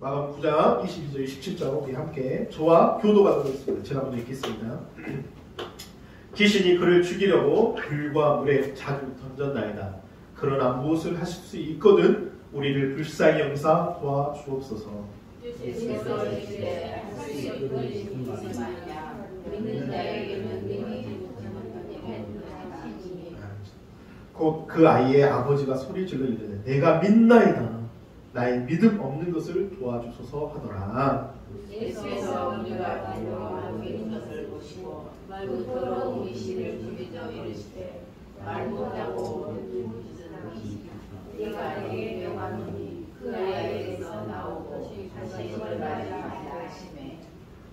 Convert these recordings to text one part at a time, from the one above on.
마감 9장 22절 27절 우리 함께 저와 교도가 되겠습니다. 제가 먼저 읽겠습니다. 귀신이 그를 죽이려고 불과 물에 자주 던졌나이다. 그러나 무엇을 하실 수 있거든 우리를 불쌍히 여기사 도와주옵소서. 곧 그 아이의 아버지가 소리질러 이르되 내가 믿나이다. 나의 믿음 없는 것을 도와주소서 하더라. 예수께서 우리가 두려워하는 믿는 것을 보시고 말고 더러운 귀신을 부르짖어 이르시되 말 못하고 네가 내게 명하노니 그 아이에게서 나오고 다시 힘을 받지 말라 하시매.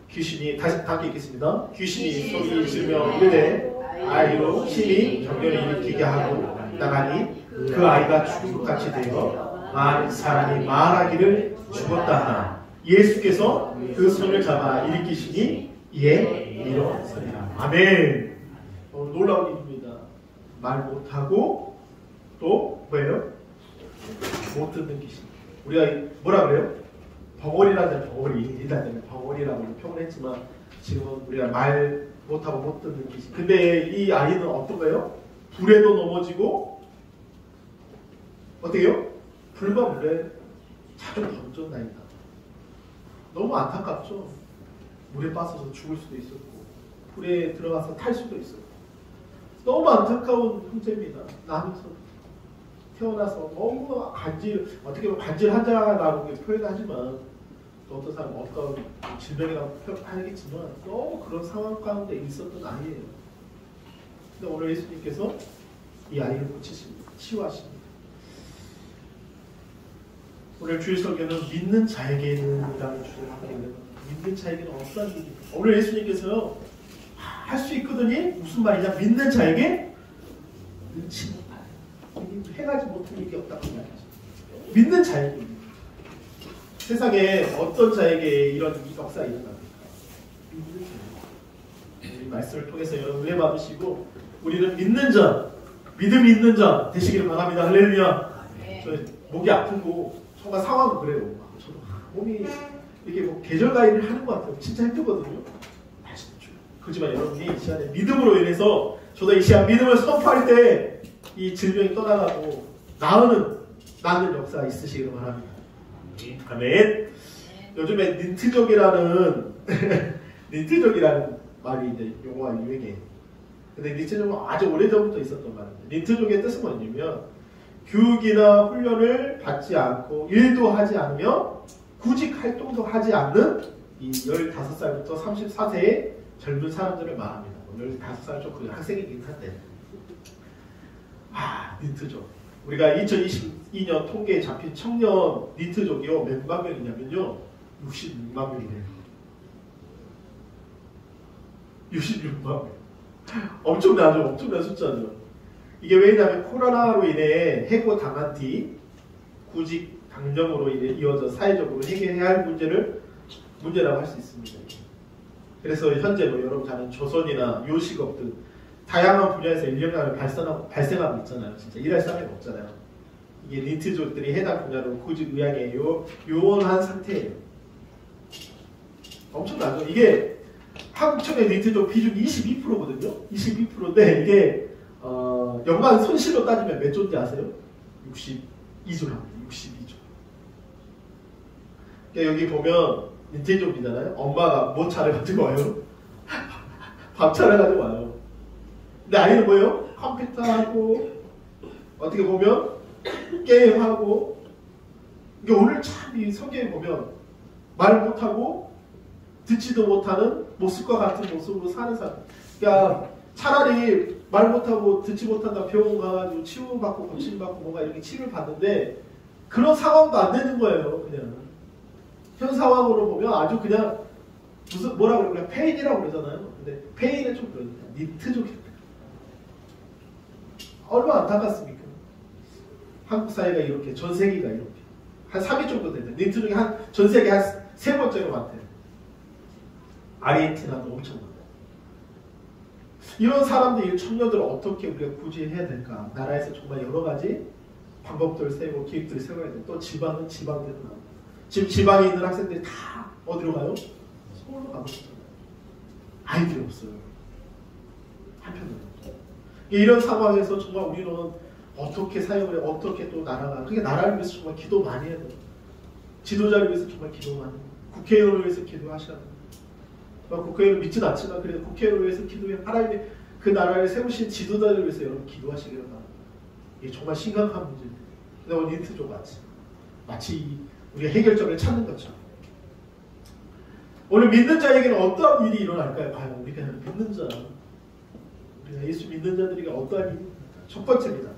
귀신이 다시 함께 읽겠습니다. 귀신이 소리 지르며 이르되 아이로 힘이 경련을 일으키게 하고 나가니 그 아이가 죽은 것 같이 되어 많은 사람이 말하기를 죽었다 하나 예수께서 그 손을 잡아 일으키시니 이에 일어서리라. 아멘. 놀라운 일입니다. 말 못하고 또 뭐예요? 못 듣는 귀신. 우리가 뭐라 그래요? 벙어리라는 벙어리라고 표현했지만 지금은 우리가 말 못하고 못 듣는 귀신. 근데 이 아이는 어떤 거예요? 불에도 넘어지고 어떻게요? 불과 물에 자주 던졌나이다. 너무 안타깝죠? 물에 빠져서 죽을 수도 있었고 불에 들어가서 탈 수도 있었고 너무 안타까운 형제입니다. 나면서 태어나서 너무 어떻게 보면 간질하다라고 표현하지만 또 어떤 사람은 어떤 질병이라고 표현하겠지만 너무 그런 상황 가운데 있었던 아이예요. 근데 오늘 예수님께서 이 아이를 고치십니다. 치유하십니다. 오늘 주일 설교는 믿는 자에게는 이라는 주제를 하게 됩니다. 믿는 자에게는 어떤 일이 오늘 예수님께서요 할 수 있거든요. 무슨 말이냐? 믿는 자에게 능치 못하는 해가지 못할 일이 없다고 말하죠. 믿는 자에게 세상에 어떤 자에게 이런 역사가 일어납니까? 믿는 자에게. 이 말씀을 통해서 여러분 은혜 받으시고 우리는 믿는 자, 믿음이 있는 자 되시기를 바랍니다. 할렐루야. 저 목이 아프고 정말 상황은 그래요. 저도 몸이 이게 뭐 계절가위를 하는 것 같아요. 진짜 힘들거든요. 그렇지만 여러분이 이 시간에 믿음으로 인해서 저도 이 시간 믿음을 선포할 때 이 질병이 떠나가고 낫는 역사가 있으시기를 바랍니다. 아멘. 요즘에 닌트족이라는 말이 이제 용어가 유행해요. 근데 닌트족은 아주 오래전부터 있었던 말입니다. 닌트족의 뜻은 뭐냐면 교육이나 훈련을 받지 않고 일도 하지 않으며 구직 활동도 하지 않는 이 15살부터 34세의 젊은 사람들을 말합니다. 15살 좀 그 학생이긴 한데 닌트족. 우리가 2022년 통계에 잡힌 청년 닌트족이요 몇만 명이냐면요 66만 명이래요. 66만 명. 엄청난 숫자죠. 이게 왜냐하면 코로나로 인해 해고 당한 뒤 구직 당정으로 이어져 사회적으로 해결해야 할 문제라고 할 수 있습니다. 그래서 현재 여러분 잘 아는 조선이나 요식업 등 다양한 분야에서 인력난이 발생하고 있잖아요. 진짜 일할 사람이 없잖아요. 이게 닌트족들이 해당 분야로 구직 의향에 요원한 상태예요. 엄청나죠? 이게 한국 청년 닌트족 비중 22%거든요. 22%인데 이게 연간 손실로 따지면 몇 조인지 아세요? 62조랍니다. 62조. 그러니까 여기 보면 닌트족이잖아요. 엄마가 뭐 차려가지고 와요? 밥 차려가지고 와요. 근데 아이는 뭐예요? 컴퓨터하고 어떻게 보면 게임하고 이게 오늘 참 이 성경에 보면 말 못하고 듣지도 못하는 모습과 같은 모습으로 사는 사람. 그러니까 차라리 말 못하고 듣지 못한다 병원 가가지고 치료받고 검진받고 뭔가 이렇게 치료를 받는데 그런 상황도 안 되는 거예요. 그냥 현 상황으로 보면 아주 그냥 무슨 뭐라고 그래요? 페인이라고 그러잖아요. 근데 페인은 좀 그러니까 닌트족이다. 얼마나 안타깝습니까? 한국 사회가 이렇게 전 세계가 이렇게 한 3위 정도 된다. 닌트족이 전 세계 한 3번째로 많대요. 아르헨티나도 엄청 많아요. 이런 사람들, 청년들을 어떻게 우리가 구제해야 될까? 나라에서 정말 여러 가지 방법들을 세우고 기획들을 세워야 돼. 또 지방은 지방대로 나오고. 지금 지방에 있는 학생들이 다 어디로 가요? 서울로 가고 싶잖아요. 아이들이 없어요. 한편으로. 이런 상황에서 정말 우리는 어떻게 사역을 해, 어떻게 또 나라가, 그게 나라를 위해서 정말 기도 많이 해야 돼요. 지도자를 위해서 정말 기도 많이 해요. 국회의원을 위해서 기도하셔야 돼요. 국회의원을 믿진 않지만 그래도 국회의원을 위해서 기도해. 하나님이 그 나라를 세우신 지도자를 위해서 여러분 기도하시기를 바랍니다. 이게 정말 심각한 문제입니다. 근데 오늘 힌트조 마치 우리가 해결점을 찾는 것처럼. 오늘 믿는 자에게는 어떠한 일이 일어날까요? 과연 우리가 믿는 자, 우리가 예수 믿는 자들에게 어떠한 일이? 첫 번째입니다.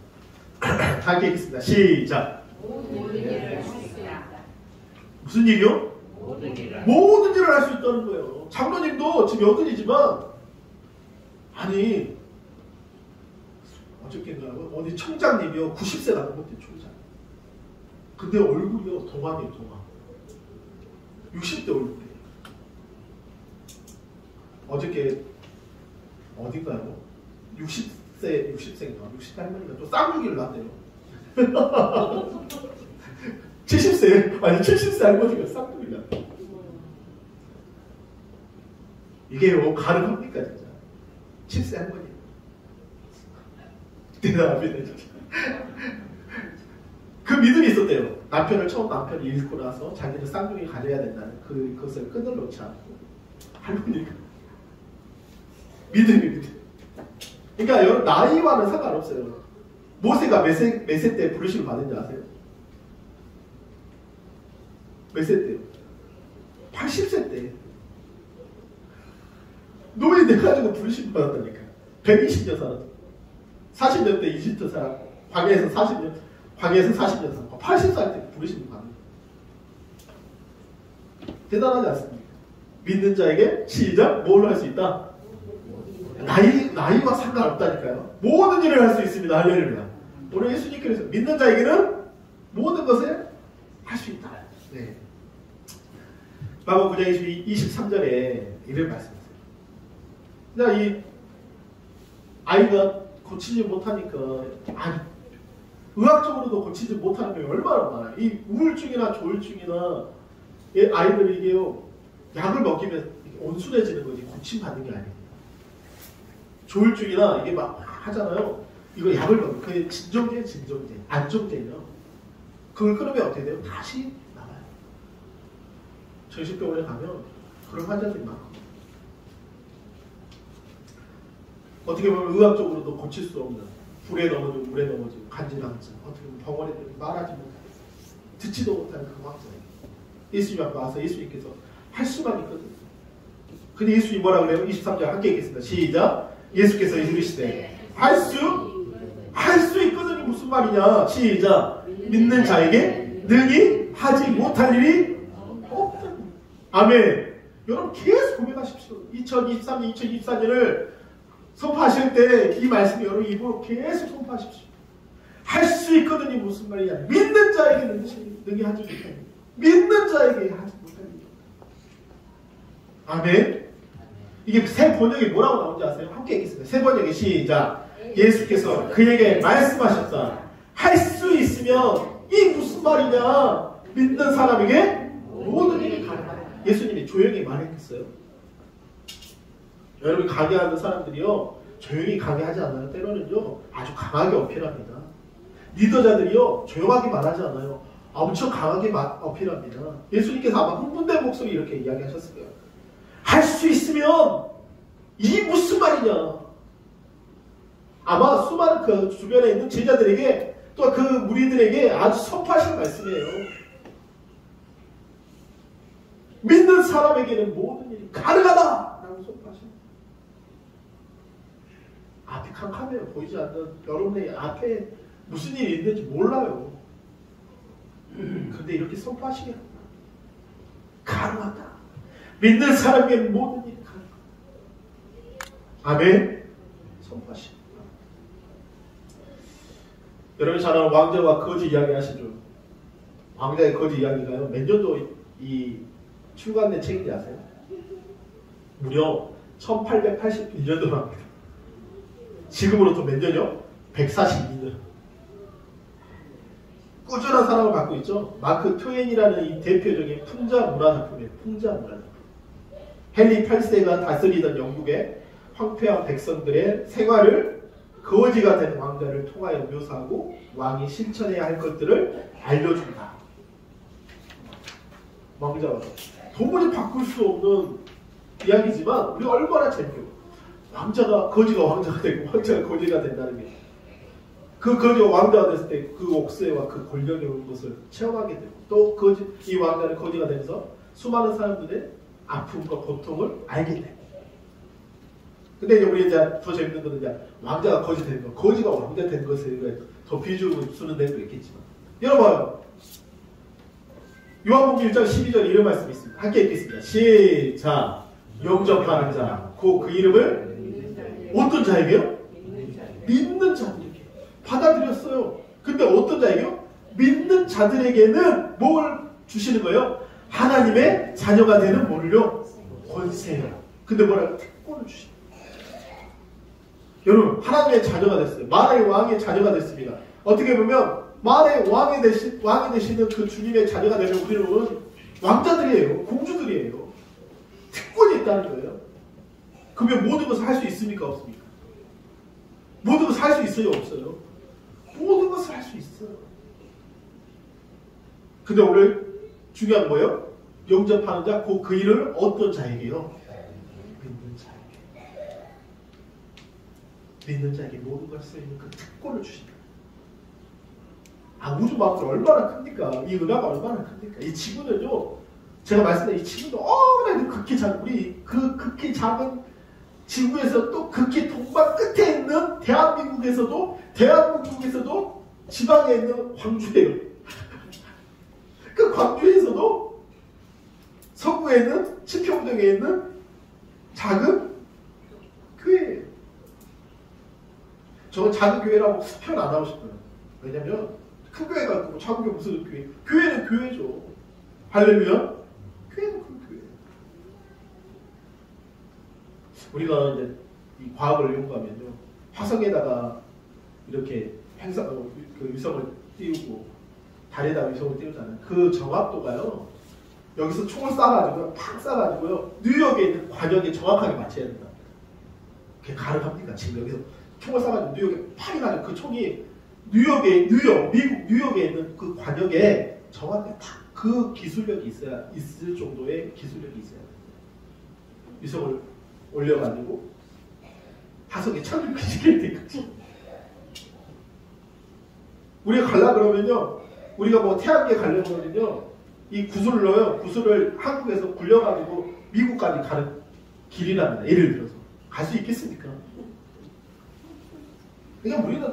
다 함께 읽겠습니다. 시작. 모든 일을 할 수 있다. 무슨 일이요? 모든 일을 할 수 있다는 거예요. 장로님도 지금 여든이지만 아니 어저께인가 어디 청장님이요 90세 가는 것도 총장. 근데 얼굴이요 동안이에요 동안. 60대 얼굴이에요. 어저께 어딘가요? 60세인가 60대 할머니가 또 쌍둥이를 낳았대요. 70세 아니 70세 할머니가 쌍둥이를 낳았대요. 이게 뭐 가능합니까 진짜? 70세 할머니 대단합니다 진짜. 그 믿음이 있었대요. 남편을 잃고 나서 자기는 쌍둥이 가져야 된다는 그것을 끈을 놓지 않고 할머니가 믿음이. 그러니까 여러분 나이와는 상관없어요. 모세가 몇 세 때 부르심을 받은지 아세요? 몇 세 때요? 80세 때. 노예 돼가지고 부르심을 받았다니까요. 120년 살았어. 40년 때 이집트 살았고 광야에서 40년 살았고 80살 때 부르심을 받는 거예요. 대단하지 않습니까? 믿는 자에게 시작 뭘 할 수 있다? 나이와 상관없다니까요. 모든 일을 할 수 있습니다. 할렐루야. 오늘 예수님께서 믿는 자에게는 모든 것을 할 수 있다. 네. 마가복음 9장 23절에 이런 말씀이세요. 이 아이가 고치지 못하니까 의학적으로도 고치지 못하는 게 얼마나 많아요. 이 우울증이나 조울증이나 아이들이 이게요 약을 먹이면 온순해지는 거지 고침받는 게 아니에요. 조울증이나 이게 막 하잖아요. 이거 약을 먹으면 그게 진정제, 안정제예요. 그걸 끊으면 어떻게 돼요? 다시 나와요. 정신병원에 가면 그런 환자들이 많거든요. 어떻게 보면 의학적으로도 고칠 수 없는 불에 넘어지고 물에 넘어지고 간질환자, 어떻게 보면 병원에 말하지 못하고 듣지도 못하는 그 환자예요. 예수님 앞에 와서 예수님께서 할 수만 있거든요. 근데 예수님 뭐라 그래요? 23절 함께 읽겠습니다. 시작. 예수께서 이르시되 할 수 있거든요. 무슨 말이냐? 시작. 믿는 자에게 능히 하지 못할 일이 없다. 아멘. 여러분 계속 고백하십시오. 2023년, 2024년을 선포하실 때 이 말씀을 여러분 입으로 계속 선포하십시오. 할 수 있거든요. 무슨 말이냐? 믿는 자에게 능히 하지 못할 일. 믿는 자에게 하지 못할 일. 아멘. 이게 새 번역이 뭐라고 나오는지 아세요? 함께 읽겠습니다. 새 번역이 시작. 예수께서 그에게 말씀하셨다. 할 수 있으면 이 무슨 말이냐? 믿는 사람에게 모든 일이 가능하다. 예수님이 조용히 말했겠어요? 여러분 강의하는 사람들이요 조용히 강의하지 않아요. 때로는요 아주 강하게 어필합니다. 리더자들이요 조용하게 말하지 않아요. 엄청 강하게 어필합니다. 예수님께서 아마 흥분된 목소리 이렇게 이야기하셨을 거예요. 할 수 있으면 이 무슨 말이냐. 아마 수많은 그 주변에 있는 제자들에게 또 그 무리들에게 아주 선포하신 말씀이에요. 믿는 사람에게는 모든 일이 가능하다 라고 선포하신. 앞이 캄캄해요. 보이지 않는 여러분의 앞에 무슨 일이 있는지 몰라요. 근데 이렇게 선포하시게 가능하다. 믿는 사람에게는 모든 일이 가능하다. 아멘. 선포하시고. 여러분 잘 아는 왕자와 거지 이야기 하시죠. 왕자의 거지 이야기가요. 몇 년도 이 출간된 책인지 아세요? 무려 1881년도로 합니다. 지금으로부터 몇 년이요? 142년. 꾸준한 사랑을 받고 있죠. 마크 트웨인이라는 이 대표적인 풍자 문화 작품이에요. 풍자 문화 작품. 헨리 8세가 다스리던 영국의 황폐한 백성들의 생활을 거지가 된 왕자를 통하여 묘사하고 왕이 실천해야 할 것들을 알려준다. 왕자가 도무지 바꿀 수 없는 이야기지만 우리가 얼마나 재밌게 왕자가 거지가 왕자가 되고 왕자가 거지가 된다는 게 그 거지가 왕자가 됐을 때 그 옥세와 그 권력의 것을 체험하게 되고 또 거지, 이 왕자는 거지가 되면서 수많은 사람들의 아픔과 고통을 알게 되고 근데 이제 우리 이제 더 재밌는 거는 이제 왕자가 거지 되는 거 거지가 왕자 된 것에 더 비중을 두는 데도 있겠지만 여러분 요한복음 1장 12절에 이런 말씀이 있습니다. 함께 읽겠습니다. 시작. 영접하는 자, 그 이름을 어떤 자에게요? 믿는 자들에게 받아들였어요. 근데 어떤 자에게요? 믿는 자들에게는 뭘 주시는 거예요? 하나님의 자녀가 되는 뭐를요? 권세요. 근데 뭐라고? 특권을 주시는 거예요. 여러분 하나님의 자녀가 됐어요. 만왕의 왕의 자녀가 됐습니다. 어떻게 보면 만왕의 왕이 되시는 그 주님의 자녀가 되면 우리는 왕자들이에요. 공주들이에요. 특권이 있다는 거예요. 그러면 모든 것을 할 수 있습니까? 없습니까? 모든 것을 할 수 있어요? 없어요? 모든 것을 할 수 있어요. 근데 오늘 중요한 거예요. 영접하는 자, 그 일을 어떤 자에게요? 믿는 자에게. 믿는 자에게 모든 것을 쓰이는 그 특권을 주신다. 우주 마음은 얼마나 큽니까? 이 은하가 얼마나 큽니까? 이 지구는요, 제가 말씀드린 이 지구도 너무나도 극히 작은, 우리 그 극히 작은 지구에서 또 극히 동방 끝에 있는 대한민국에서도 지방에 있는 광주예요. 그 광주에서도 서구에 있는 치평동에 있는 작은 교회예요. 저는 작은 교회라고 표현 안 하고 싶어요. 왜냐면 큰 교회가 있고 작은 교회 무슨 교회? 교회는 교회죠. 할렐루야. 교회는 큰 교회. 우리가 이제 이 과학을 연구하면요, 화성에다가 이렇게 그 위성을 띄우고 달에다가 위성을 띄우잖아요. 그 정확도가요, 여기서 총을 쏴가지고요, 팍 쏴가지고요, 뉴욕에 있는 관역에 정확하게 맞춰야 된다. 그게 가능합니까? 지금 여기서 총을 쏴가지고 뉴욕에 팍 해가지고 그 총이 미국 뉴욕에 있는 그 관역에 정확하게 딱 그 기술력이 있을 정도의 기술력이 있어야 돼요. 위성을 올려가지고 화성에 착륙시킬 때까지. 우리가 가려 그러면요, 우리가 뭐 태양계에 가려 그러면요, 이 구슬을 넣어요. 구슬을 한국에서 굴려가지고 미국까지 가는 길이랍니다. 예를 들어서 갈 수 있겠습니까? 그러니까 우리는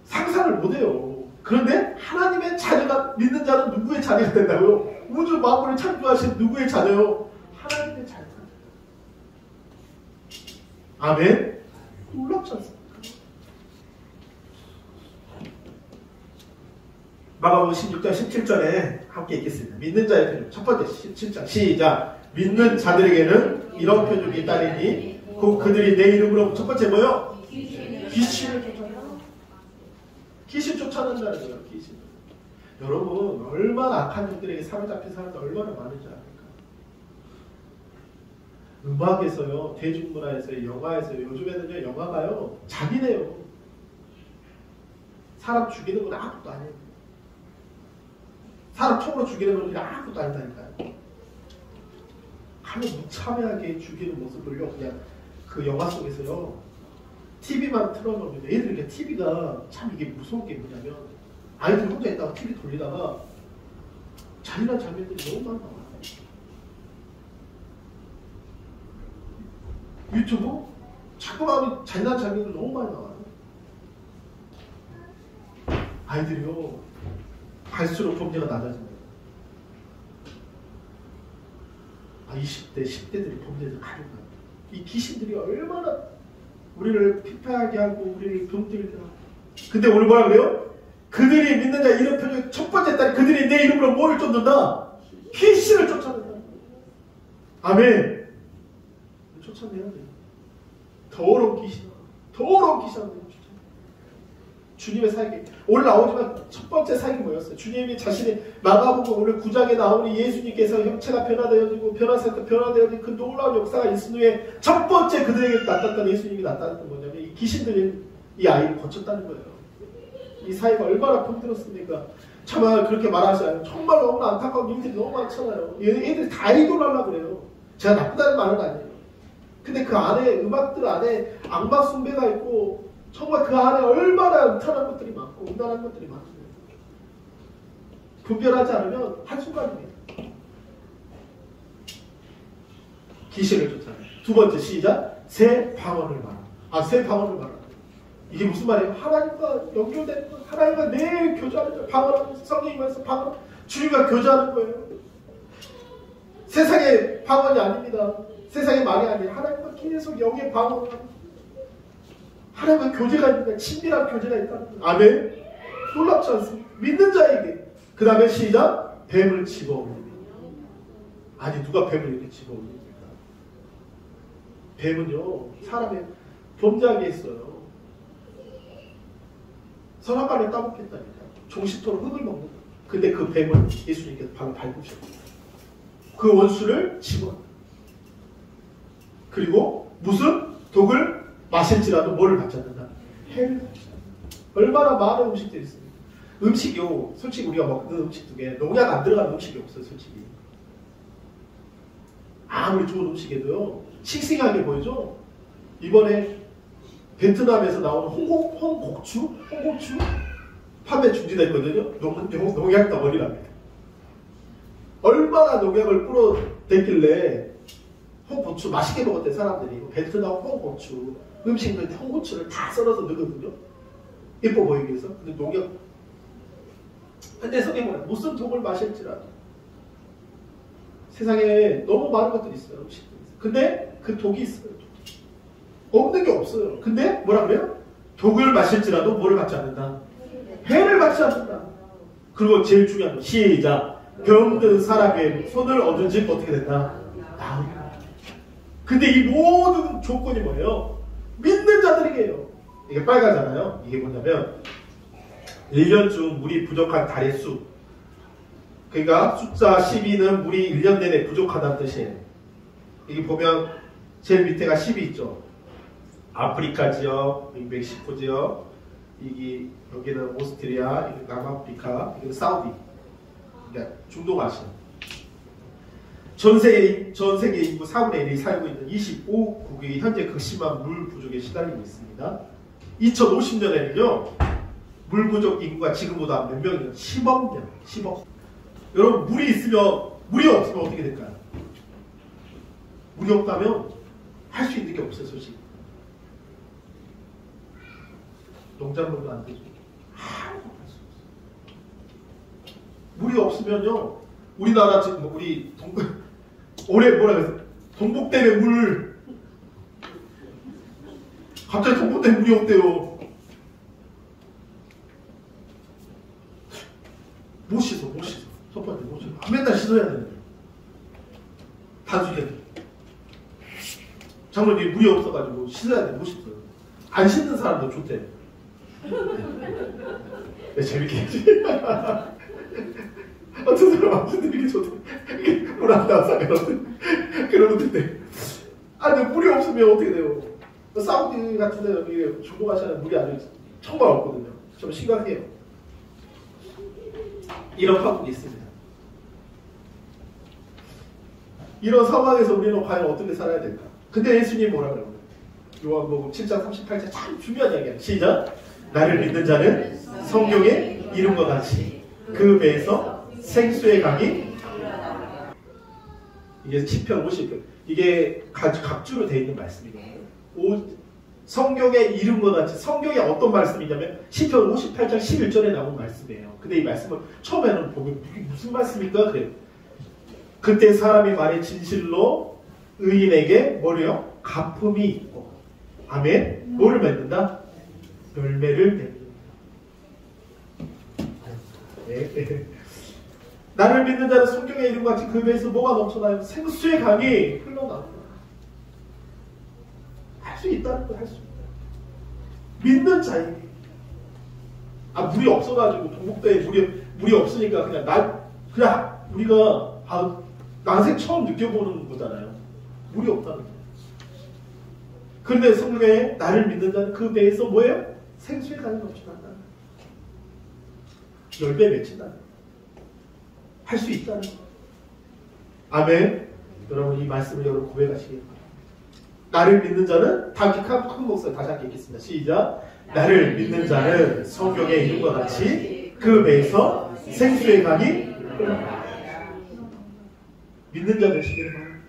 상상을 못해요. 그런데 하나님의 자녀가, 믿는 자는 누구의 자녀가 된다고요? 우주 만물을 창조하신 누구의 자녀요? 하나님의 자녀가 된다. 아멘? 놀랍지 않습니까? 마가복음 16장 17절에 함께 읽겠습니다. 믿는 자의 표적. 첫 번째 17장 시작. 믿는 자들에게는 이런 표적이 따르니 그들이 내 이름으로 첫 번째 뭐요? 귀신을 쫓아낸다. 귀신 쫓아낸다는 거예요. 귀신. 여러분 얼마나 악한 영들에게 사로잡힌 사람들 얼마나 많은지 압니까? 음악에서요, 대중문화에서요, 영화에서요, 요즘에는요, 영화가요 잔인해요. 사람 죽이는 건 아무것도 아니에요. 사람 총으로 죽이는 건 아무것도 아니다니까요. 아주 무참하게 죽이는 모습을요, 그냥 그 영화 속에서요, TV만 틀어놓으면, 애들 이렇게 TV가 참 이게 무서운 게 뭐냐면, 아이들 혼자 있다가 TV 돌리다가 잔인한 장면들이 너무 많이 나와요. 유튜브? 자꾸만 잔인한 장면들 너무 많이 나와요. 아이들이요, 갈수록 범죄가 낮아집니다. 20대, 10대들이 범죄를 가려고 합니다. 이 귀신들이 얼마나 우리를 피폐하게 하고 우리를 병들게 하고. 근데 오늘 뭐라 그래요? 그들이 믿는 자 이런 표적 첫 번째 딸이 그들이 내 이름으로 뭐를 쫓는다? 귀신을 쫓아낸다. 아멘. 쫓아내야 돼요. 더러운 귀신, 더러운 귀신을 주님의 사역이 오늘 나오지만 첫 번째 사역이 뭐였어요? 주님이 자신이 마가복음 오늘 9장에 나오는 예수님께서 형체가 변화되어지고 변화사가 변화되어진 그 놀라운 역사가 있은 후에 첫 번째 그들에게 나타났던 예수님이 나타났던 뭐냐면 이 귀신들이 이 아이를 거쳤다는 거예요. 이 사회가 얼마나 힘들었습니까? 정말 그렇게 말하잖아요. 정말 너무나 안타까운 일들이 너무 많잖아요. 얘들이 다 이겨하려고 그래요. 제가 나쁘다는 말은 아니에요. 근데 그 안에 음악들 안에 악마 숭배가 있고 정말 그 안에 얼마나 음탄한 것들이 많고 음란한 것들이 많습니다. 분별하지 않으면 한순간입니다. 귀신을 쫓아내요. 두 번째 시작. 새 방언을 말하. 새 방언을 말하. 이게 무슨 말이에요? 하나님과 연결되는 거예요. 하나님과 매일 교제하는 거예요. 방언하면서 성경이면서 방언 주님과 교제하는 거예요. 세상의 방언이 아닙니다. 세상의 말이 아니에요. 하나님과 계속 영의 방언을 하는 거예요. 하나님과 교제가 있는 거예요. 친밀한 교제가 있다는 거예요. 아멘. 놀랍지 않습니까? 믿는 자에게. 그 다음에 시작. 뱀을 집어올립니다. 아니 누가 뱀을 이렇게 집어올립니까? 뱀은요 사람의 범죄하게 했어요. 선악과를 따먹겠다니까. 종식토로 흙을 먹는 거예요. 근데 그 뱀을 예수님께서 바로 밟으셨어요. 그 원수를 집어. 그리고 무슨 독을 마실지라도 뭐를 받지 않는다? 해를 받지 않는다. 얼마나 많은 음식들이 있습니까? 음식이요. 솔직히 우리가 먹는 음식 중에 농약 안 들어가는 음식이 없어요. 솔직히. 아무리 좋은 음식에도요. 싱싱하게 보이죠? 이번에 베트남에서 나오는 홍고추 판매 중지됐거든요. 농약 덩어리랍니다. 얼마나 농약을 뿌려댔길래 홍고추 맛있게 먹었대 사람들이. 베트남 홍고추 음식은 홍고추를 다 썰어서 넣거든요. 예뻐 보이기 위해서. 근데 농약. 근데 성경은 무슨 독을 마실지라도 세상에 너무 많은 것들이 있어요. 음식들이. 근데 그 독이 있어요. 없는 게 없어요. 근데 뭐라 그래요? 독을 마실지라도 뭐를 받지 않는다? 해를 받지 않는다. 그리고 제일 중요한 거 시작. 병든 사람의 손을 얻은즉 어떻게 된다? 나으리라. 근데 이 모든 조건이 뭐예요? 믿는 자들에게요. 이게 빨갛잖아요. 이게 뭐냐면 1년 중 물이 부족한 달의 수. 그러니까 숫자 12는 물이 1년 내내 부족하다는 뜻이에요. 여기 보면 제일 밑에가 10이 있죠. 아프리카 지역, 멕시코 지역, 여기는 오스트리아, 여기 남아프리카, 여기는 사우디. 그러니까 중동아시아. 전 세계 인구 4분의 1이 살고 있는 25국이 현재 극심한 물 부족에 시달리고 있습니다. 2050년에는요, 물 부족 인구가 지금보다 몇 명이요? 10억 명. 10억. 여러분, 물이 없으면 어떻게 될까요? 물이 없다면 할 수 있는 게 없어요, 솔직히. 농작물도 안 되죠. 아무것도 할 수 없어요. 물이 없으면요, 우리나라 지금 우리 올해 뭐라 그랬어요? 동북 때문에 물. 갑자기 동북 때문에 물이 없대요. 못 씻어. 첫 번째 못 씻어. 맨날 씻어야 되는데. 단순히. 장모님 물이 없어가지고 씻어야 돼. 못 씻어요. 안 씻는 사람도 좋대. 네, 재밌게 했지. 어떤 사람 아무튼 이렇게 좋대. 물 안 나와서 그러면 된대. 근데 물이 없으면 어떻게 돼요? 사우디 같은 데는 중동아시아는 물이 아주 정말 없거든요. 좀 심각해요. 이런 파국이 있습니다. 이런 상황에서 우리는 과연 어떻게 살아야 될까? 근데 예수님이 뭐라 그래요? 요한복음 7장 38절 참 중요한 이야기예요. 시작. 나를 믿는 자는 성경의 이름과 같이 그 배에서 생수의 강이. 이게 시편 50편. 이게 각주로 되어 있는 말씀이거든요. 성경의 이름과 같이. 성경에 어떤 말씀이냐면 시편 58장 11절에 나온 말씀이에요. 근데 이 말씀을 처음에는 보면 이게 무슨 말씀입니까? 그래요. 그때 사람이 말해 진실로 의인에게 뭐래요? 가품이 있고. 아멘. 뭐를 맺는다? 열매를 맺는다. 네. 나를 믿는 자는 성경의 이름과 같이 그 배에서 뭐가 넘쳐나요? 생수의 강이 흘러나옵니다. 할 수 있다는 걸 할 수 있다. 믿는 자에게. 물이 없어가지고 동북대에 물이 없으니까 그냥 우리가 난생 처음 느껴보는 거잖아요. 물이 없다는 거. 그런데 성경에 나를 믿는 자는 그 배에서 뭐예요? 생수의 강이 넘쳐난다는 거예요. 열배 맺힌다는 거예요. 할 수 있다는 거예요. 아멘. 여러분 이 말씀을 여러분 고백하시기 바랍니다. 나를 믿는 자는 다 이렇게 큰 목소리 다시 한번 읽겠습니다. 시작. 나를 믿는 자는 성경의 이름과 같이 그 배에서 생수의 강이 흘러나간다. 믿는 자 되시기를 바랍니다.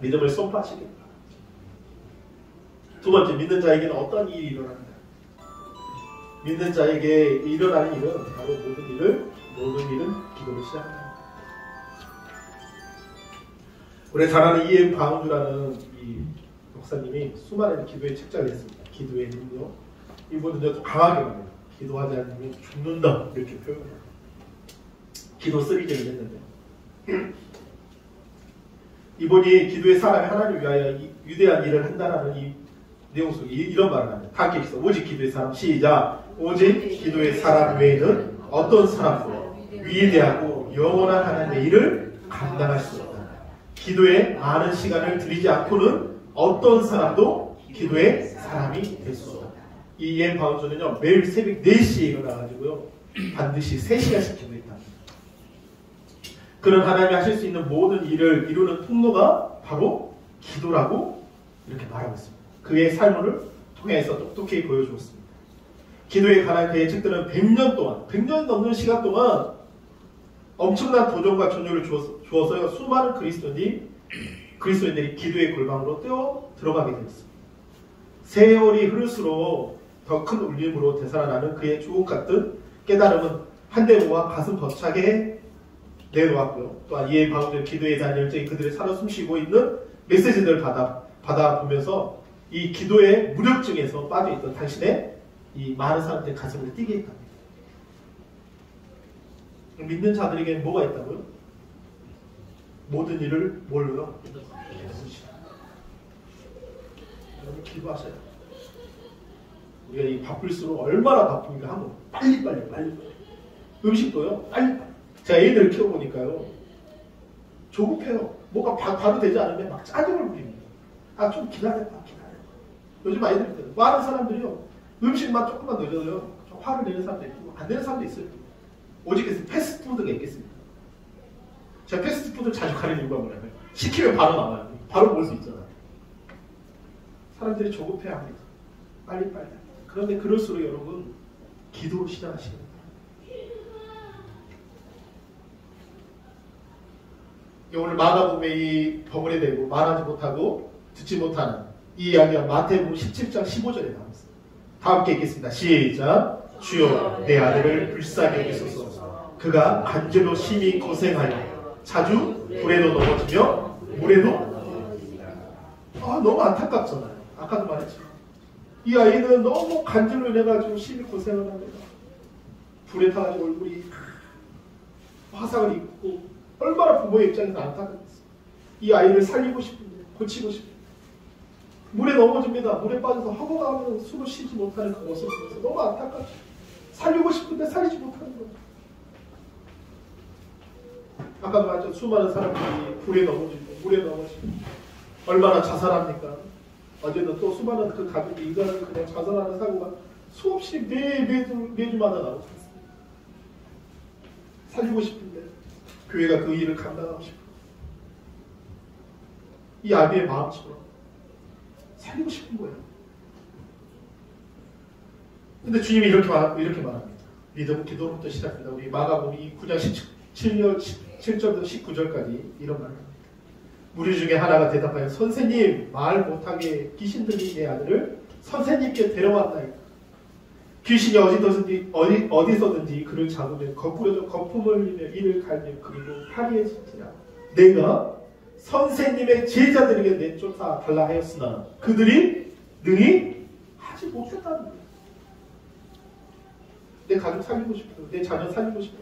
믿음을 선포하시길 바랍니다. 두 번째, 믿는 자에게는 어떤 일이 일어납니다. 믿는 자에게 일어나는 일은 바로 모든 일은 기도로 시작합니다. 우리 잘 아는 E.M. 바운드라는 이 목사님이 수많은 기도의 책자를 냈습니다. 기도의 능력. 이분은 좀 강하게 말해요. 기도하지 않으면 죽는다 이렇게 표현해요. 기도 쓰리개를 했는데 이분이 기도의 사람이 하나님을 위하여 위대한 일을 한다라는 이 내용 속에 이런 말을 합니다. 다 함께 있어. 오직 기도의 사람. 시작. 오직 기도의 사람 외에는 어떤 사람도 위대하고 영원한 하나님의 일을 감당할 수 없다. 기도에 많은 시간을 들이지 않고는 어떤 사람도 기도의 사람이 될 수 없다. 이 E.M. 바운드는요, 매일 새벽 4시에 일어나가지고요, 반드시 3시간씩 기도했다. 그는 하나님이 하실 수 있는 모든 일을 이루는 통로가 바로 기도라고 이렇게 말하고 있습니다. 그의 삶을 통해서 똑똑히 보여주었습니다. 기도에 관한 그의 책들은 100년 넘는 시간 동안 엄청난 도전과 전율을 주어서 수많은 그리스도인들이 기도의 골방으로 뛰어 들어가게 되었습니다. 세월이 흐를수록 더 큰 울림으로 되살아나는 그의 주옥 같은 깨달음은 한데 모아 가슴 벅차게 내놓았고요. 또한 이에 바운드 기도에 대한 열정이 그들의 살아 숨쉬고 있는 메시지들을 받아보면서 이 기도의 무력증에서 빠져있던 당신의 이 많은 사람들의 가슴을 뛰게 했답니다. 믿는 자들에게 뭐가 있다고요? 모든 일을 뭘로요? 여러분 기도하셔요. 우리가 이 바쁠수록 얼마나 바쁜가 한번 빨리. 음식도요 빨리. 제가 애들을 키워보니까요 조급해요. 뭐가 봐도 되지 않으면 막 짜증을 부립니다. 좀 기다려봐. 요즘 아이들 많은 사람들이요 음식만 조금만 늦어도요 화를 내는 사람도 있고 안 내는 사람도 있어요. 오직 패스트푸드가 있겠습니다. 제가 패스트푸드를 자주 가는 이유가 뭐냐면 시키면 바로 나와요. 바로 볼 수 있잖아요. 사람들이 조급해합니다. 빨리. 그런데 그럴수록 여러분 기도로 시작하시는 거예요. 오늘 마가복음에 이 버물에 대고 말하지 못하고 듣지 못하는 이 이야기가 마태복음 17장 15절에 나옵니다. 다 함께 읽겠습니다. 시작. 주여 내 아들을 불쌍히 여기소서. 그가 간절로 심히 고생하여 자주 불에도 넘어지며 물에도 너무 안타깝잖아요. 아까도 말했지만 이 아이는 너무 간절로 인해가지고 심히 고생을 합니다. 불에 타가지고 얼굴이 화상을 입고 얼마나 부모의 입장에서 안타깝겠어요. 이 아이를 살리고 싶은데 고치고 싶은데 물에 넘어집니다. 물에 빠져서 허공하면 숨을 쉬지 못하는 그 모습을 보면서 너무 안타깝죠. 살리고 싶은데 살리지 못하는 거예요. 아까도 말했죠. 수많은 사람들이 불에 넘어지고 물에 넘어지고 얼마나 자살합니까? 어제는 또 수많은 그 가족이 인간을 그냥 자살하는 사고가 수없이 매주마다 나오고 있습니다. 살리고 싶은데 교회가 그 일을 감당하고 싶어. 이 아비의 마음처럼 살리고 싶은 거예요. 근데 주님이 이렇게 말합니다. 믿음은 기도로부터 시작합니다. 우리 마가복음 9장 7절부터 19절까지 이런 말을 합니다. 무리 중에 하나가 대답하여 선생님 말 못하게 귀신들이 내 아들을 선생님께 데려왔나이다. 귀신이 어디서든지 그를 잡으면 거꾸로 거품을 흘리며 이를 갈며 그리고 파리에 젖히라. 내가 선생님의 제자들에게 내쫓아 달라 하였으나 그들이 능히 하지 못했다는 거예요. 내 가족 살리고 싶어, 내 자녀 살리고 싶어,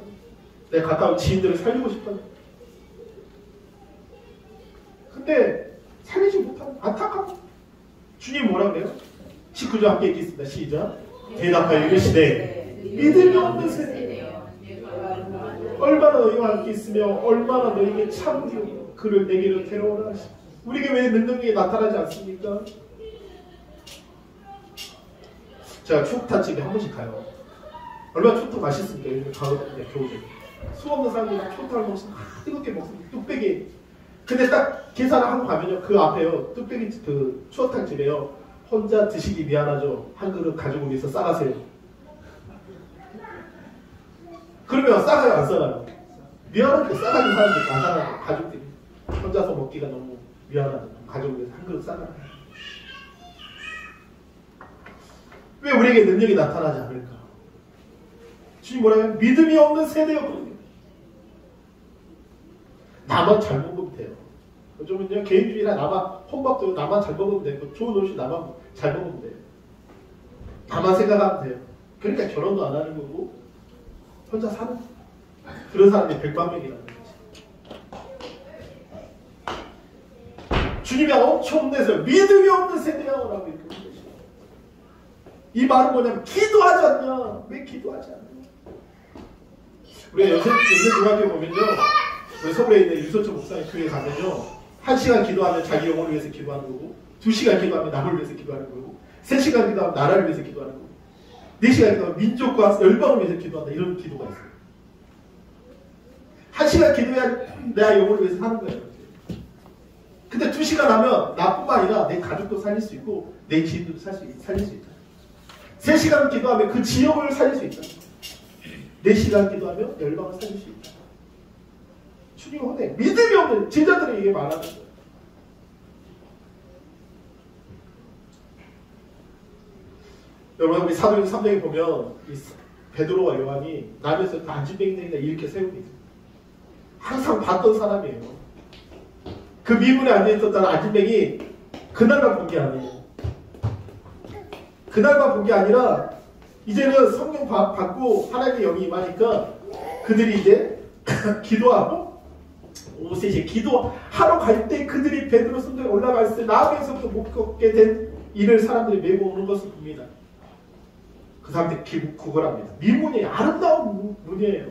내 가까운 지인들을 살리고 싶어. 근데 살리지 못하는 안타깝고 주님 뭐라 그래요? 19절 함께 읽겠습니다. 시작. 대답하여 이르시되 믿음이 없는 세대여 얼마나 너희와 함께 있으며 얼마나 너희에게 참으려 그를 내게로 데려오라 하시고 우리에게 왜 능력이 나타나지 않습니까? 제가 추억탄집에 한 번씩 가요. 얼마나 추억 맛있습니까? 요즘 가거든요. 겨울에 수 없는 사람들이 추억탕을 먹으면 뜨겁게 먹습니다. 뚝배기. 근데 딱 계산을 하고 가면요 그 앞에요 뚝배기 그 추억탕집에요 혼자 드시기 미안하죠. 한 그릇 가지고 위해서 싸가세요. 그러면 싸가요 안 싸가요? 미안하니까 싸가는 사람들이 안 싸가요. 가족들이 혼자서 먹기가 너무 미안하죠. 가족을 위해서 한 그릇 싸가요. 왜 우리에게 능력이 나타나지 않을까? 주님 뭐라 해요? 믿음이 없는 세대였거든요. 나만 잘 먹으면 돼요. 요즘은요 개인주의라 나만 혼밥도 나만 잘 먹으면 되고 좋은 옷이 나만 잘 먹으면 돼요. 나만 생각하면 돼요. 그러니까 결혼도 안 하는 거고 혼자 사는 그런 사람이 백방명이라는 거지. 주님이 엄청 혼내서 믿음이 없는 세대라고 이렇게 거죠. 이 말은 뭐냐면 기도하지 않냐? 왜 기도하지 않냐? 우리가 요새 중학교 보면요 우리 서울에 있는 유소철 목사님 교회 가면요 1시간 기도하면 자기 영혼을 위해서 기도하는 거고 2시간 기도하면 남을 위해서 기도하는 거고 3시간 기도하면 나라를 위해서 기도하는 거고 4시간 기도하면 민족과 열방을 위해서 기도한다. 이런 기도가 있어요. 1시간 기도해야 내 영혼을 위해서 사는 거예요. 근데 2시간 하면 나뿐만 아니라 내 가족도 살릴 수 있고 내 지인도 살릴 수 있다. 3시간 기도하면 그 지역을 살릴 수 있다. 4시간 기도하면 열방을 살릴 수 있다. 주님 혼내. 믿음이 없는 제자들이 이게 말하는 거예요. 여러분 우리 사도행 3장에 보면 이 베드로와 요한이 남에서 안진뱅이들이나 이렇게 세우고 있어요. 항상 봤던 사람이에요. 그 미문에 앉아있었던 안진뱅이 그날만 본 게 아니에요. 그날만 본 게 아니라 이제는 성령 받고 하나님의 영이 임하니까 그들이 이제 기도하고 옷에 이제 기도하러 갈 때 그들이 베드로 성전에 올라갈 때 나무에서부터 못 걷게 된 일을 사람들이 메고 오는 것을 봅니다. 그 사람들이 구걸합니다. 미문이 아름다운 문이에요.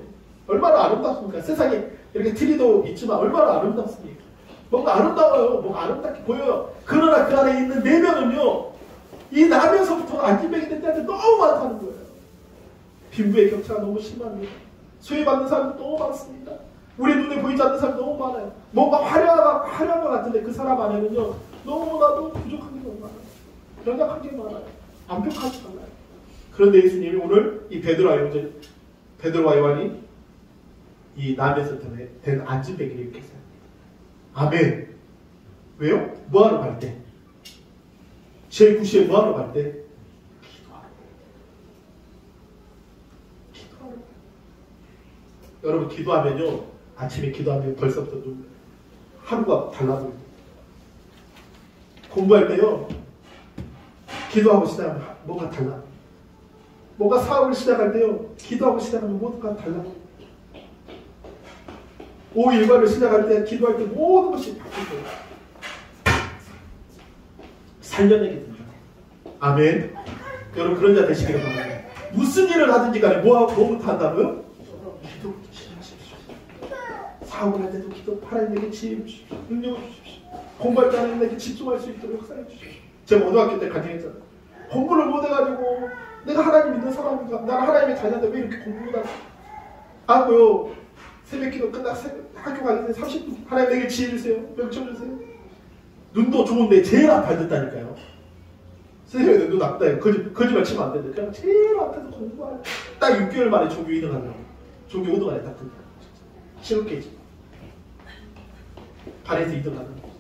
얼마나 아름답습니까? 세상에 이렇게 트리도 있지만 얼마나 아름답습니까? 뭔가 아름다워요. 뭔가 아름답게 보여요. 그러나 그 안에 있는 내면은요. 이 나면서부터 안진뱅이 된 때한테 너무 많다는 거예요. 빈부의 격차가 너무 심합니다. 소외받는 사람도 너무 많습니다. 우리 눈에 보이지 않는 사람이 너무 많아요. 뭔가 화려한 것 같은데 그 사람 안에는요. 너무나도 부족한 게 너무 많아요. 연약한 게 많아요. 완벽하지 않아요. 그런데 예수님이 오늘 이 베드로와 요한이 이 남에서 된 안진뱅이를 이렇게 했어요. 아멘. 왜요? 뭐하러 갈 때? 제9시에 뭐하러 갈 때? 기도하러. 여러분 기도하면요. 아침에 기도하면 벌써부터 하루가 달라집니다. 공부할 때요. 기도하고 시작하면 뭐가 달라. 뭔가 사업을 시작할 때요. 기도하고 시작하면 뭐가 달라. 오후 일과를 시작할 때 기도할 때 모든 것이 바뀔 거예요. 살려내게 된다. 아멘. 여러분 그런 자 되시기를 바랍니다. 무슨 일을 하든지 간에 뭐부터 한다고요? 기도 시작하십시오. 사업을 할 때도 기도, 하나님에게 지혜 주십시오. 능력을 주십시오. 공부할 때 하나님에게 집중할 수 있도록 역사해 주십시오. 제가 고등학교 때 간증했잖아요. 공부를 못해가지고 내가 하나님 믿는 사람인가? 나는 하나님의 자녀인데 왜 이렇게 공부를 하고요? 새벽기도 끝나서 학교 가기 전에 30분 하나님 내게 지혜 주세요. 명령 주세요. 눈도 좋은데 제일 앞에 듣다니까요. 선생님이 눈 아프다. 거짓말 치면 안 되는데 그냥 제일 앞에서 공부하려. 딱 6개월 만에 종교 2등 하더라고. 종교 5등 안에 딱 듣다. 시험케이지. 반에서 2등 하더라고.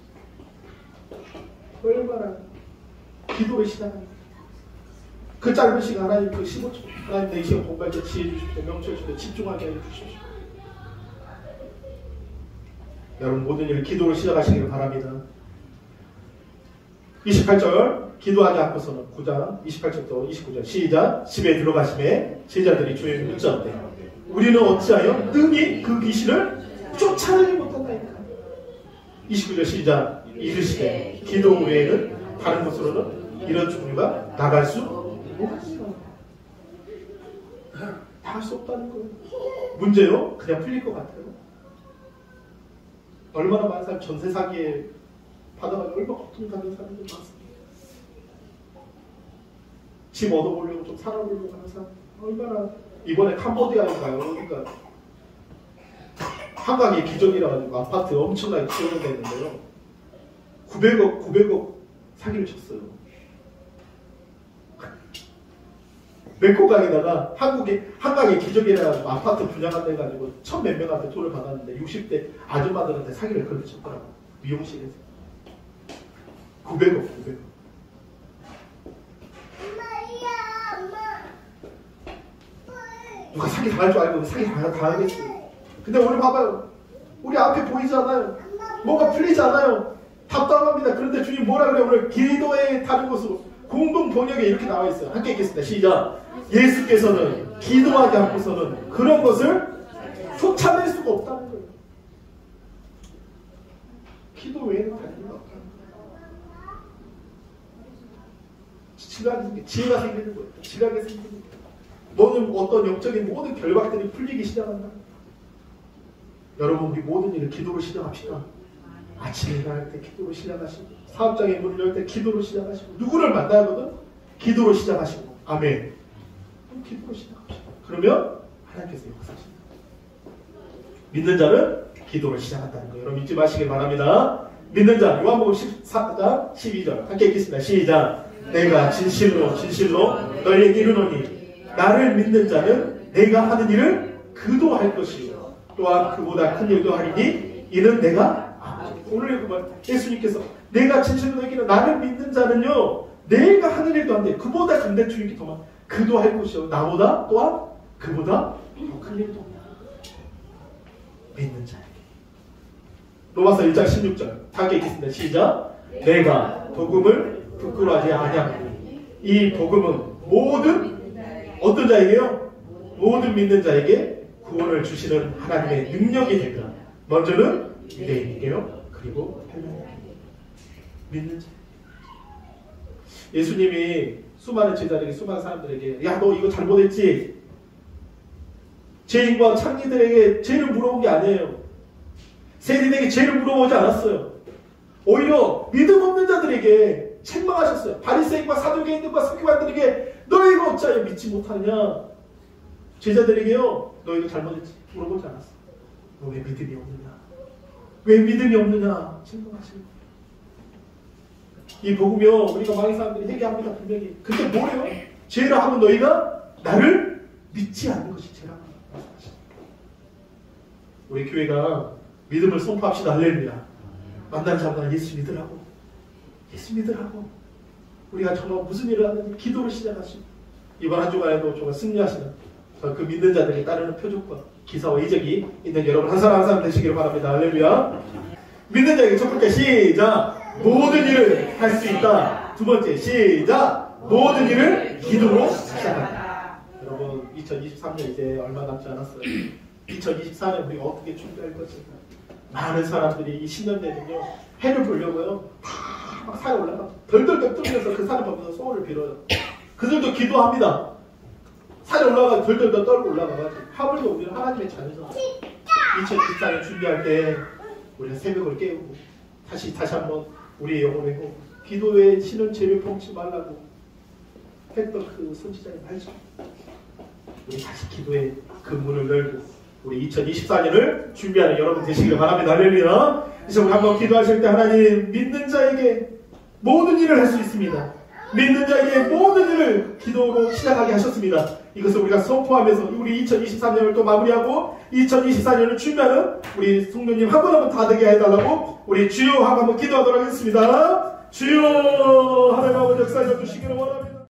얼마나 기도를 시작합니다. 그 짧은 시간 하나님 그 15초 하나님 내 시간 공부할 때 지혜 주십시오. 명철 주십시오. 집중하게 해주십시오. 여러분 모든 일 기도를 시작하시기를 바랍니다. 28절 기도하지 않고서는 9장 28절부터 29절 시작. 집에 들어가심에 제자들이 주의 묻자오되 우리는 어찌하여 능히 그 귀신을 쫓아내지 못한다니까. 29절 시작. 이르시되 기도 외에는 다른 곳으로는 이런 종류가 나갈 수 없습니다. 수 없다는 거예요. 문제요? 그냥 풀릴 것 같아요. 얼마나 많은 사람 전세 사기에 받아가지고 얼마나 고통받는 사람들이 많습니다. 집 얻어보려고 좀 살아보려고 하는 사람 얼마나. 이번에 캄보디아인가요? 그러니까 한강이 기적이라 가지고 아파트 엄청나게 지어놓은 데 있는데요. 900억 사기를 쳤어요. 메코강에다가 한강의 기적이라 가지고 아파트 분양한다 해가지고 1000몇 명한테 돈을 받았는데 60대 아줌마들한테 사기를 그렇게 쳤더라고요. 미용실에서. 900억. 누가 사기 당할 줄 알고 사기 당하겠어요. 근데 오늘 봐봐요. 우리 앞에 보이지 않아요? 뭔가 풀리지 않아요? 답답합니다. 그런데 주님 뭐라 그래요? 오늘 기도의 다른 곳으로 공동 번역에 이렇게 나와 있어요. 함께 읽겠습니다. 시작. 예수께서는 기도하지 않고서는 그런 것을 쫓아낼 수가 없다는 거예요. 기도 외에는 다른 게 없다는 거예요. 지혜가 생기는 거예요. 지각이 생기는 거예요. 모든 어떤 영적인 모든 결박들이 풀리기 시작한다. 여러분 우리 모든 일을 기도로 시작합시다. 아침에 일어날 때 기도로 시작하시고 사업장에 문을 열 때 기도로 시작하시고 누구를 만나거든 기도로 시작하시고 아멘. 기도로 시작합시다. 그러면 하나님께서 역사하십니다. 믿는 자는 기도로 시작한다는 거예요. 여러분 잊지 마시길 바랍니다. 믿는 자 요한복음 14장 12절 함께 읽겠습니다. 시작. 내가 진실로 너희에게 이르노니 나를 믿는 자는 내가 하는 일을 그도 할 것이요 또한 그보다 큰 일도 하리니 이는 내가 오늘 그말 예수님께서 내가 진실로 너희에게 나를 믿는 자는요 내가 하는 일도 한데 그보다 근데 주님께 더 많아 그도 할 것이요 나보다 또한 그보다 더 큰 일도 믿는 자에게. 로마서 1장 16절 함께 읽겠습니다. 시작. 내가 복음을 부끄러워하지 아니하노니 이 복음은 모든 어떤 자에게요? 모든 믿는 자에게 구원을 주시는 하나님의 능력이 된다. 먼저는 유대인에게요. 그리고 헬라인에게. 믿는 자. 예수님이 수많은 제자들에게 수많은 사람들에게 야 너 이거 잘못했지? 죄인과 창리들에게 죄를 물어본 게 아니에요. 세리들에게 죄를 물어보지 않았어요. 오히려 믿음 없는 자들에게 책망하셨어요. 바리새인과 사두개인들과 서기관들에게 너희가 어찌하여 믿지 못하느냐. 제자들에게요 너희도 잘못했지 물어보지 않았어. 너 왜 믿음이 없느냐. 왜 믿음이 없느냐 책망하시고. 이 복음이요 우리가 많은 사람들이 회개합니다. 분명히. 근데 뭐예요? 죄를 하면 너희가 나를 믿지 않는 것이 죄라고 말씀하십니다. 우리 교회가 믿음을 선포합시다. 할렐루야. 만난 자마다 예수 믿으라고. 예수 믿으라고. 우리가 정말 무슨 일을 하든지 기도를 시작하시고 이번 한 주간에도 정말 승리하시는 그 믿는 자들이 따르는 표적과 기사와 이적이 있는 여러분 한 사람 한 사람 되시기를 바랍니다. 할렐루야. 믿는 자에게 첫 번째 시작. 모든 일을 할 수 있다. 두 번째 시작. 모든 일을 기도로 시작한다. 여러분 2023년 이제 얼마 남지 않았어요. 2024년 우리가 어떻게 준비할 것인가. 많은 사람들이 이 신년 되면요 해를 보려고요 막 산에 올라가 덜덜덜 떨면서 그 산을 보면서 소원을 빌어요. 그들도 기도합니다. 산에 올라가 덜덜덜 떨고 올라가가지고 하물며 우리는 하나님의 자녀죠. 2024년 준비할 때 우리가 새벽을 깨우고 다시 한번 우리의 영혼을 회고 기도의 신은 죄를 범치 말라고 했던 그 선지자의 말씀. 우리 다시 기도의 그 문을 열고 우리 2024년을 준비하는 여러분 되시기를 바랍니다. 할렐루야. 그래서 우리 한번 기도하실 때 하나님 믿는 자에게 모든 일을 할 수 있습니다. 믿는 자에게 모든 일을 기도로 시작하게 하셨습니다. 이것을 우리가 선포하면서 우리 2023년을 또 마무리하고 2024년을 준비하는 우리 성도님 한 분 한 분 다 되게 해달라고 우리 주여 하고 한번 기도하도록 하겠습니다. 주여 하나님 아버지 역사해 주시기를 원합니다.